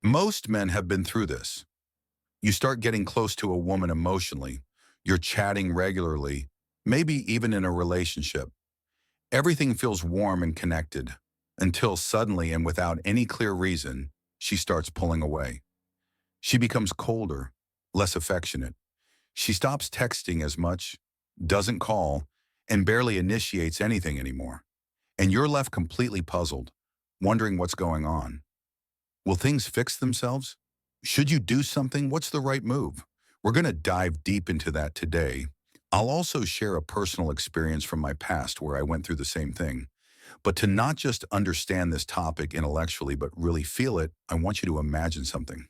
Most men have been through this. You start getting close to a woman emotionally. You're chatting regularly, maybe even in a relationship. Everything feels warm and connected until suddenly and without any clear reason, she starts pulling away. She becomes colder, less affectionate. She stops texting as much, doesn't call, and barely initiates anything anymore. And you're left completely puzzled, wondering what's going on. Will things fix themselves? Should you do something? What's the right move? We're going to dive deep into that today. I'll also share a personal experience from my past where I went through the same thing. But to not just understand this topic intellectually, but really feel it, I want you to imagine something.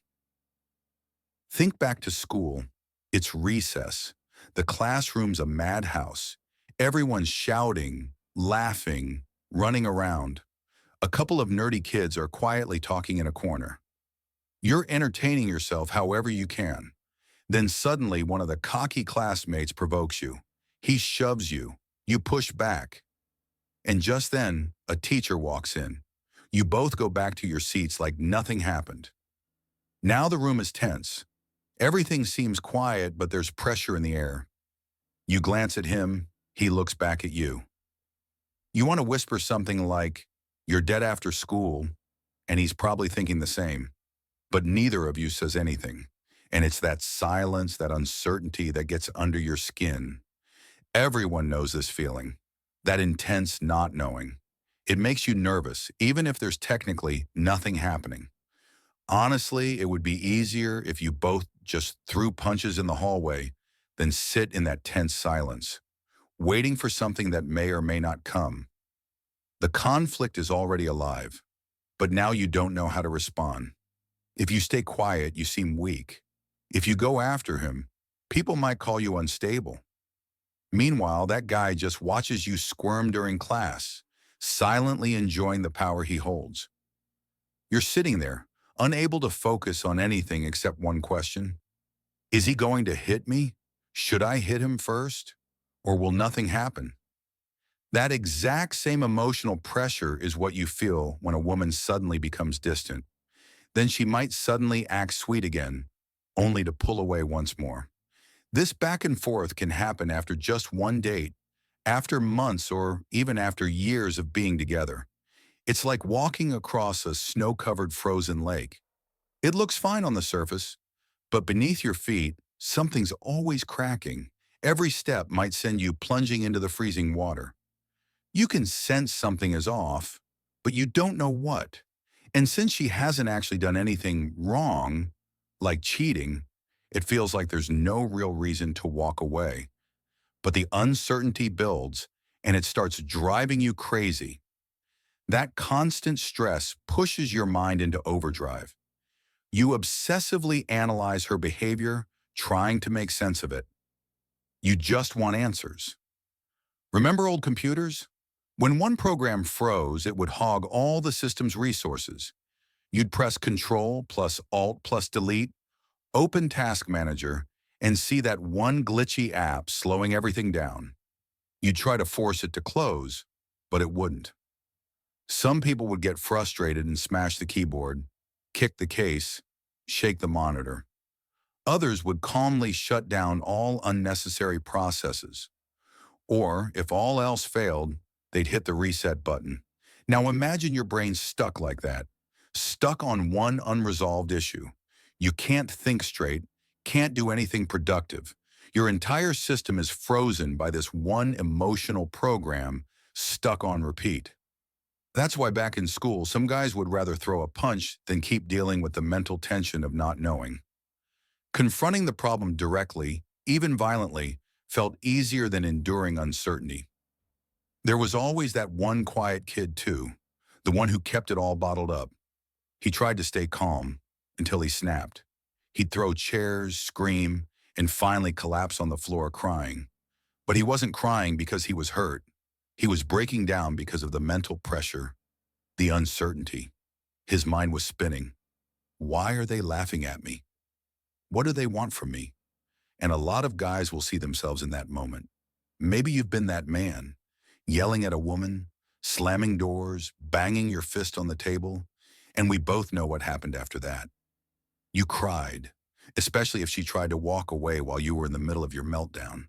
Think back to school. It's recess. The classroom's a madhouse. Everyone's shouting, laughing, running around. A couple of nerdy kids are quietly talking in a corner. You're entertaining yourself however you can. Then suddenly one of the cocky classmates provokes you. He shoves you. You push back. And just then, a teacher walks in. You both go back to your seats like nothing happened. Now the room is tense. Everything seems quiet, but there's pressure in the air. You glance at him. He looks back at you. You want to whisper something like, "You're dead after school," and he's probably thinking the same. But neither of you says anything. And it's that silence, that uncertainty that gets under your skin. Everyone knows this feeling, that intense not knowing. It makes you nervous, even if there's technically nothing happening. Honestly, it would be easier if you both just threw punches in the hallway than sit in that tense silence, waiting for something that may or may not come. The conflict is already alive, but now you don't know how to respond. If you stay quiet, you seem weak. If you go after him, people might call you unstable. Meanwhile, that guy just watches you squirm during class, silently enjoying the power he holds. You're sitting there, unable to focus on anything except one question. Is he going to hit me? Should I hit him first? Or will nothing happen? That exact same emotional pressure is what you feel when a woman suddenly becomes distant. Then she might suddenly act sweet again, only to pull away once more. This back and forth can happen after just one date, after months or even after years of being together. It's like walking across a snow-covered frozen lake. It looks fine on the surface, but beneath your feet, something's always cracking. Every step might send you plunging into the freezing water. You can sense something is off, but you don't know what. And since she hasn't actually done anything wrong, like cheating, it feels like there's no real reason to walk away. But the uncertainty builds, and it starts driving you crazy. That constant stress pushes your mind into overdrive. You obsessively analyze her behavior, trying to make sense of it. You just want answers. Remember old computers? When one program froze, it would hog all the system's resources. You'd press Control plus Alt plus Delete, open Task Manager, and see that one glitchy app slowing everything down. You'd try to force it to close, but it wouldn't. Some people would get frustrated and smash the keyboard, kick the case, shake the monitor. Others would calmly shut down all unnecessary processes. Or, if all else failed, they'd hit the reset button. Now imagine your brain stuck like that, stuck on one unresolved issue. You can't think straight, can't do anything productive. Your entire system is frozen by this one emotional program stuck on repeat. That's why back in school, some guys would rather throw a punch than keep dealing with the mental tension of not knowing. Confronting the problem directly, even violently, felt easier than enduring uncertainty. There was always that one quiet kid too, the one who kept it all bottled up. He tried to stay calm until he snapped. He'd throw chairs, scream, and finally collapse on the floor crying. But he wasn't crying because he was hurt. He was breaking down because of the mental pressure, the uncertainty. His mind was spinning. Why are they laughing at me? What do they want from me? And a lot of guys will see themselves in that moment. Maybe you've been that man, yelling at a woman, slamming doors, banging your fist on the table, and we both know what happened after that. You cried, especially if she tried to walk away while you were in the middle of your meltdown.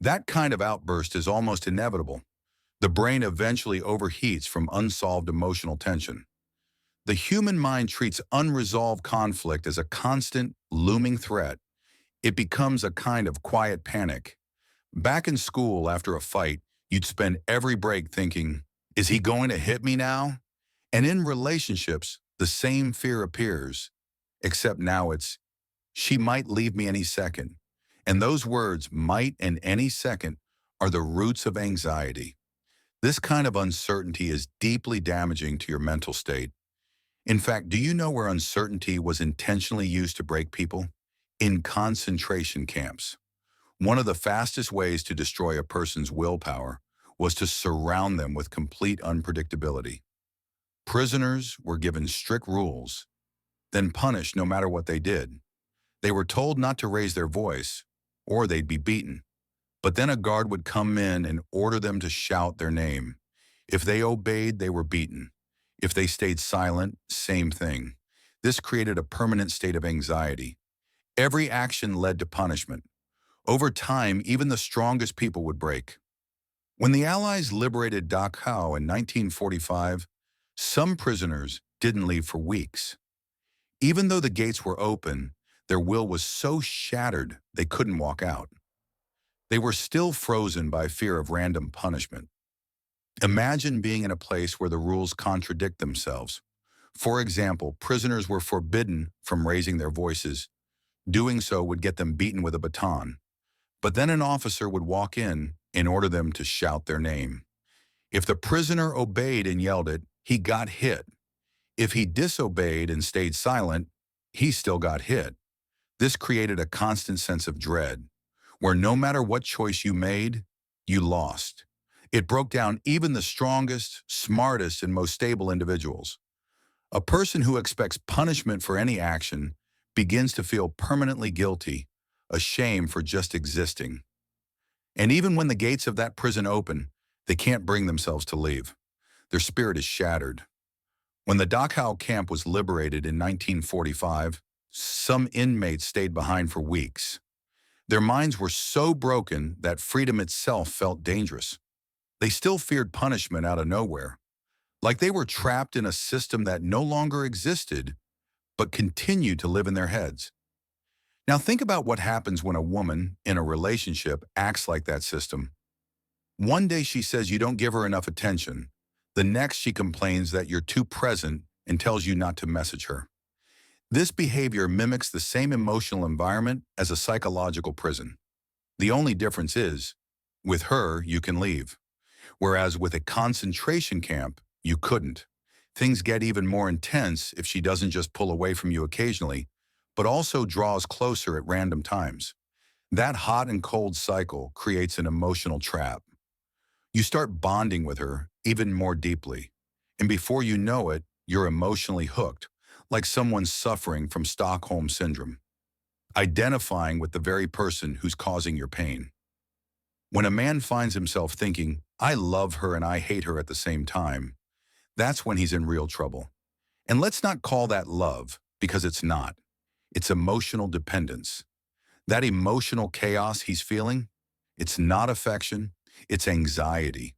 That kind of outburst is almost inevitable. The brain eventually overheats from unsolved emotional tension. The human mind treats unresolved conflict as a constant, looming threat. It becomes a kind of quiet panic. Back in school after a fight, you'd spend every break thinking, is he going to hit me now? And in relationships, the same fear appears, except now it's, she might leave me any second. And those words, might and any second, are the roots of anxiety. This kind of uncertainty is deeply damaging to your mental state. In fact, do you know where uncertainty was intentionally used to break people? In concentration camps. One of the fastest ways to destroy a person's willpower was to surround them with complete unpredictability. Prisoners were given strict rules, then punished no matter what they did. They were told not to raise their voice, or they'd be beaten. But then a guard would come in and order them to shout their name. If they obeyed, they were beaten. If they stayed silent, same thing. This created a permanent state of anxiety. Every action led to punishment. Over time, even the strongest people would break. When the Allies liberated Dachau in 1945, some prisoners didn't leave for weeks. Even though the gates were open, their will was so shattered they couldn't walk out. They were still frozen by fear of random punishment. Imagine being in a place where the rules contradict themselves. For example, prisoners were forbidden from raising their voices. Doing so would get them beaten with a baton. But then an officer would walk in order them to shout their name. If the prisoner obeyed and yelled it, he got hit. If he disobeyed and stayed silent, he still got hit. This created a constant sense of dread, where no matter what choice you made, you lost. It broke down even the strongest, smartest, and most stable individuals. A person who expects punishment for any action begins to feel permanently guilty, ashamed for just existing. And even when the gates of that prison open, they can't bring themselves to leave. Their spirit is shattered. When the Dachau camp was liberated in 1945, some inmates stayed behind for weeks. Their minds were so broken that freedom itself felt dangerous. They still feared punishment out of nowhere, like they were trapped in a system that no longer existed, but continued to live in their heads. Now think about what happens when a woman in a relationship acts like that system. One day she says you don't give her enough attention. The next she complains that you're too present and tells you not to message her. This behavior mimics the same emotional environment as a psychological prison. The only difference is, with her, you can leave. Whereas with a concentration camp, you couldn't. Things get even more intense if she doesn't just pull away from you occasionally, but also draws closer at random times. That hot and cold cycle creates an emotional trap. You start bonding with her even more deeply, and before you know it, you're emotionally hooked, like someone suffering from Stockholm Syndrome, identifying with the very person who's causing your pain. When a man finds himself thinking, I love her and I hate her at the same time, that's when he's in real trouble. And let's not call that love, because it's not. It's emotional dependence. That emotional chaos he's feeling, it's not affection, it's anxiety.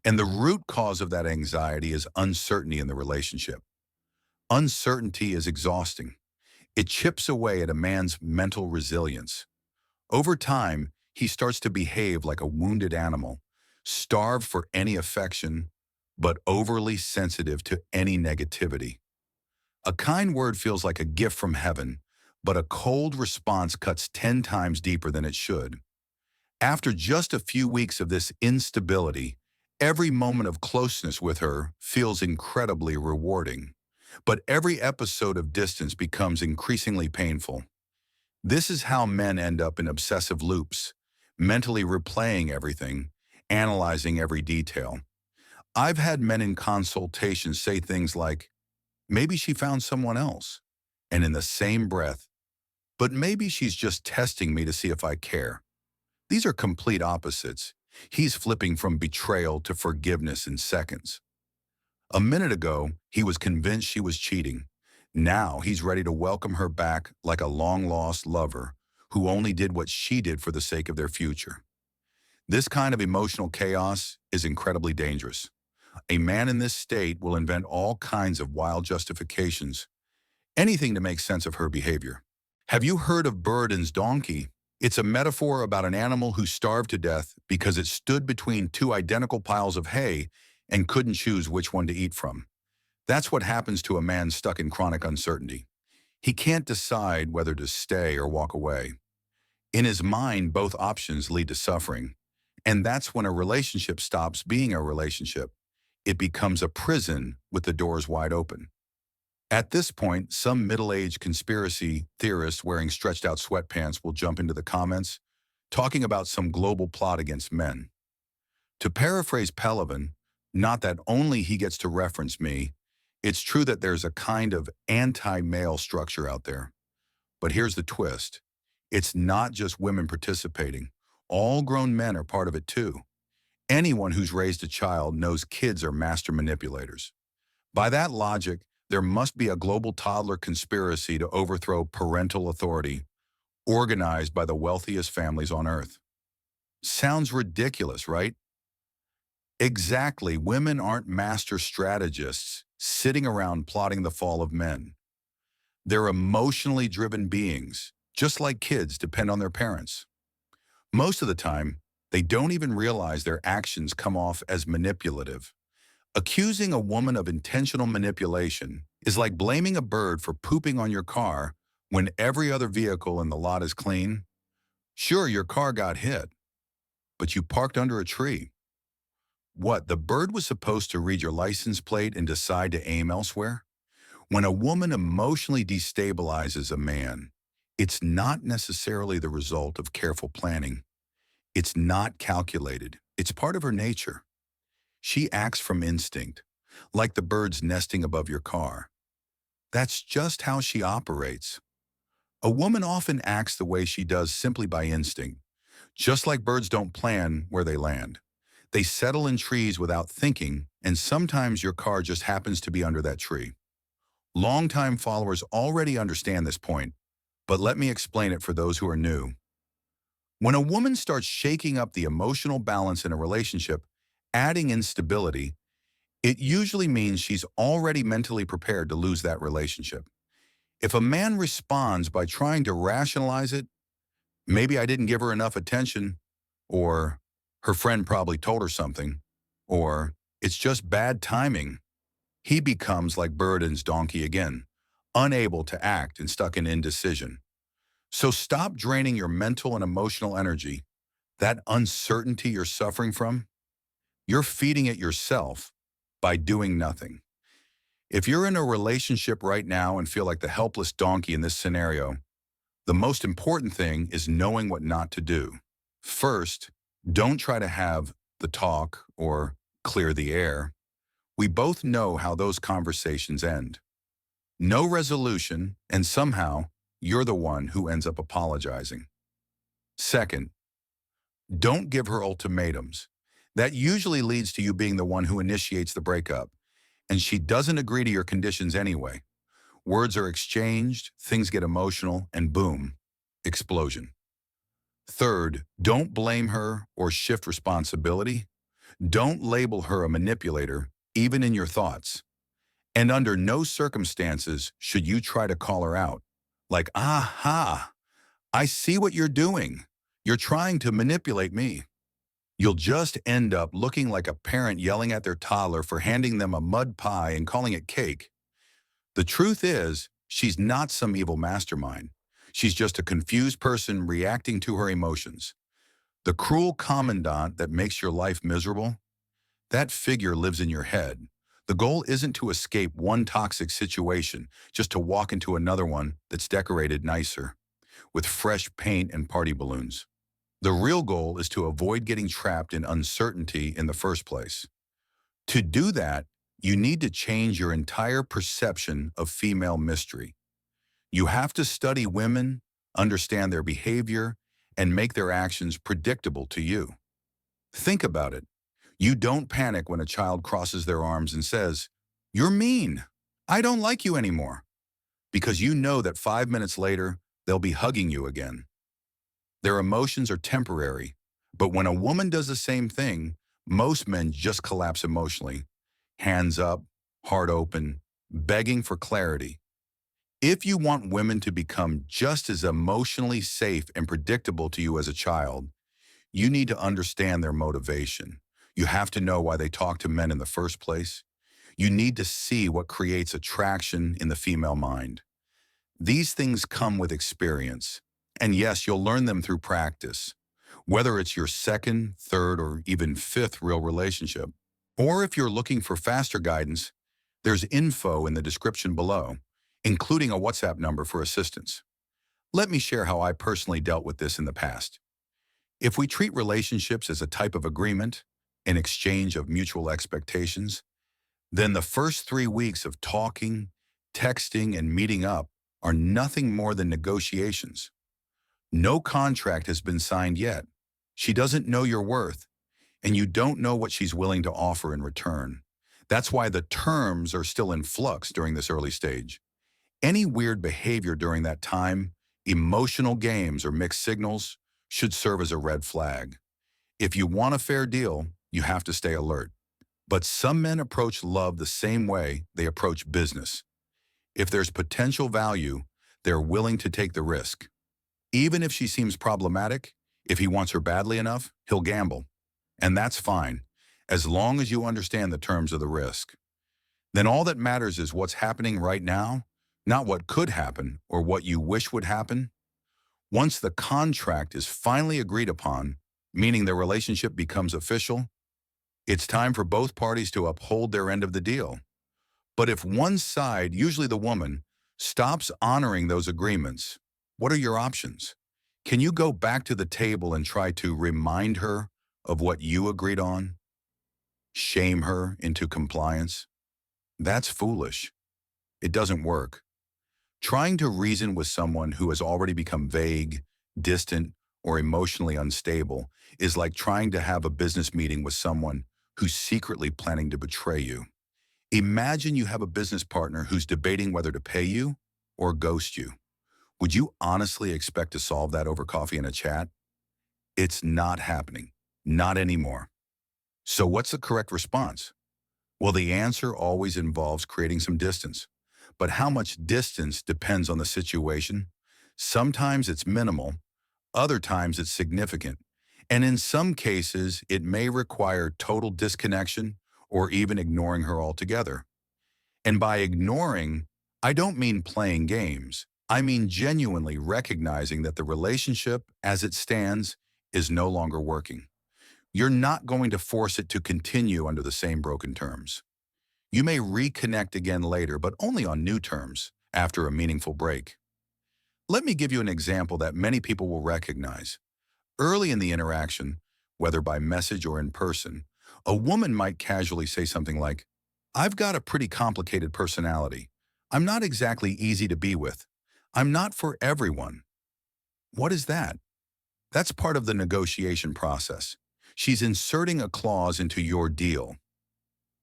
And the root cause of that anxiety is uncertainty in the relationship. Uncertainty is exhausting. It chips away at a man's mental resilience. Over time, he starts to behave like a wounded animal, starved for any affection, but overly sensitive to any negativity. A kind word feels like a gift from heaven, but a cold response cuts 10 times deeper than it should. After just a few weeks of this instability, every moment of closeness with her feels incredibly rewarding. But every episode of distance becomes increasingly painful. This is how men end up in obsessive loops, mentally replaying everything, analyzing every detail. I've had men in consultations say things like, maybe she found someone else, and in the same breath, but maybe she's just testing me to see if I care. These are complete opposites. He's flipping from betrayal to forgiveness in seconds. A minute ago, he was convinced she was cheating. Now he's ready to welcome her back like a long-lost lover who only did what she did for the sake of their future. This kind of emotional chaos is incredibly dangerous. A man in this state will invent all kinds of wild justifications, anything to make sense of her behavior. Have you heard of Buridan's donkey? It's a metaphor about an animal who starved to death because it stood between two identical piles of hay and couldn't choose which one to eat from. That's what happens to a man stuck in chronic uncertainty. He can't decide whether to stay or walk away. In his mind, both options lead to suffering. And that's when a relationship stops being a relationship. It becomes a prison with the doors wide open. At this point, some middle-aged conspiracy theorists wearing stretched-out sweatpants will jump into the comments, talking about some global plot against men. To paraphrase Pelivan, not that only he gets to reference me, it's true that there's a kind of anti-male structure out there. But here's the twist. It's not just women participating. All grown men are part of it too. Anyone who's raised a child knows kids are master manipulators. By that logic, there must be a global toddler conspiracy to overthrow parental authority, organized by the wealthiest families on earth. Sounds ridiculous, right? Exactly, women aren't master strategists sitting around plotting the fall of men. They're emotionally driven beings, just like kids depend on their parents. Most of the time, they don't even realize their actions come off as manipulative. Accusing a woman of intentional manipulation is like blaming a bird for pooping on your car when every other vehicle in the lot is clean. Sure, your car got hit, but you parked under a tree. What, the bird was supposed to read your license plate and decide to aim elsewhere? When a woman emotionally destabilizes a man, it's not necessarily the result of careful planning. It's not calculated. It's part of her nature. She acts from instinct, like the birds nesting above your car. That's just how she operates. A woman often acts the way she does simply by instinct. Just like birds don't plan where they land. They settle in trees without thinking, and sometimes your car just happens to be under that tree. Longtime followers already understand this point, but let me explain it for those who are new. When a woman starts shaking up the emotional balance in a relationship, adding instability, it usually means she's already mentally prepared to lose that relationship. If a man responds by trying to rationalize it, maybe I didn't give her enough attention, or her friend probably told her something, or it's just bad timing, he becomes like Buridan's donkey again, unable to act and stuck in indecision. So stop draining your mental and emotional energy. That uncertainty you're suffering from, you're feeding it yourself by doing nothing. If you're in a relationship right now and feel like the helpless donkey in this scenario, the most important thing is knowing what not to do. First, don't try to have the talk or clear the air. We both know how those conversations end. No resolution, and somehow you're the one who ends up apologizing. Second, don't give her ultimatums. That usually leads to you being the one who initiates the breakup, and she doesn't agree to your conditions anyway. Words are exchanged, things get emotional, and boom, explosion. Third, don't blame her or shift responsibility. Don't label her a manipulator, even in your thoughts. And under no circumstances should you try to call her out. Like, aha, I see what you're doing. You're trying to manipulate me. You'll just end up looking like a parent yelling at their toddler for handing them a mud pie and calling it cake. The truth is, she's not some evil mastermind. She's just a confused person reacting to her emotions. The cruel commandant that makes your life miserable, that figure lives in your head. The goal isn't to escape one toxic situation, just to walk into another one that's decorated nicer, with fresh paint and party balloons. The real goal is to avoid getting trapped in uncertainty in the first place. To do that, you need to change your entire perception of female mystery. You have to study women, understand their behavior, and make their actions predictable to you. Think about it. You don't panic when a child crosses their arms and says, "You're mean. I don't like you anymore." because you know that 5 minutes later, they'll be hugging you again. Their emotions are temporary, but when a woman does the same thing, most men just collapse emotionally, hands up, heart open, begging for clarity. If you want women to become just as emotionally safe and predictable to you as a child, you need to understand their motivation. You have to know why they talk to men in the first place. You need to see what creates attraction in the female mind. These things come with experience. And yes, you'll learn them through practice, whether it's your second, third, or even fifth real relationship. Or if you're looking for faster guidance, there's info in the description below, including a WhatsApp number for assistance. Let me share how I personally dealt with this in the past. If we treat relationships as a type of agreement, an exchange of mutual expectations, then the first 3 weeks of talking, texting, and meeting up are nothing more than negotiations. No contract has been signed yet. She doesn't know your worth, and you don't know what she's willing to offer in return. That's why the terms are still in flux during this early stage. Any weird behavior during that time, emotional games or mixed signals, should serve as a red flag. If you want a fair deal, you have to stay alert. But some men approach love the same way they approach business. If there's potential value, they're willing to take the risk. Even if she seems problematic, if he wants her badly enough, he'll gamble. And that's fine, as long as you understand the terms of the risk. Then all that matters is what's happening right now, not what could happen or what you wish would happen. Once the contract is finally agreed upon, meaning the relationship becomes official, it's time for both parties to uphold their end of the deal. But if one side, usually the woman, stops honoring those agreements, what are your options? Can you go back to the table and try to remind her of what you agreed on? Shame her into compliance? That's foolish. It doesn't work. Trying to reason with someone who has already become vague, distant, or emotionally unstable is like trying to have a business meeting with someone who's secretly planning to betray you. Imagine you have a business partner who's debating whether to pay you or ghost you. Would you honestly expect to solve that over coffee and a chat? It's not happening. Not anymore. So what's the correct response? Well, the answer always involves creating some distance. But how much distance depends on the situation. Sometimes it's minimal, other times it's significant. And in some cases, it may require total disconnection or even ignoring her altogether. And by ignoring, I don't mean playing games. I mean genuinely recognizing that the relationship, as it stands, is no longer working. You're not going to force it to continue under the same broken terms. You may reconnect again later, but only on new terms, after a meaningful break. Let me give you an example that many people will recognize. Early in the interaction, whether by message or in person, a woman might casually say something like, "I've got a pretty complicated personality. I'm not exactly easy to be with. I'm not for everyone." What is that? That's part of the negotiation process. She's inserting a clause into your deal.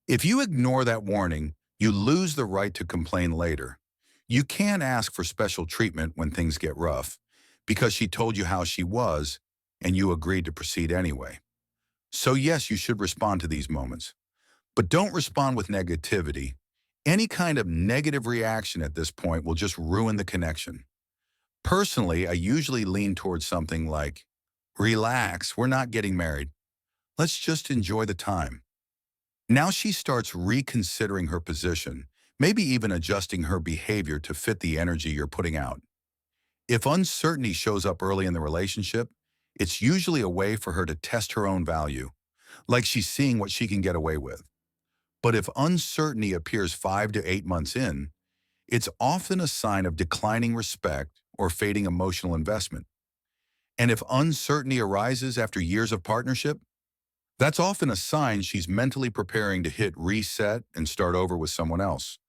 If you ignore that warning, you lose the right to complain later. You can't ask for special treatment when things get rough, because she told you how she was, and you agreed to proceed anyway. So yes, you should respond to these moments. But don't respond with negativity. Any kind of negative reaction at this point will just ruin the connection. Personally, I usually lean towards something like, "Relax, we're not getting married. Let's just enjoy the time." Now she starts reconsidering her position, maybe even adjusting her behavior to fit the energy you're putting out. If uncertainty shows up early in the relationship, it's usually a way for her to test her own value, like she's seeing what she can get away with. But if uncertainty appears 5 to 8 months in, it's often a sign of declining respect or fading emotional investment. And if uncertainty arises after years of partnership, that's often a sign she's mentally preparing to hit reset and start over with someone else.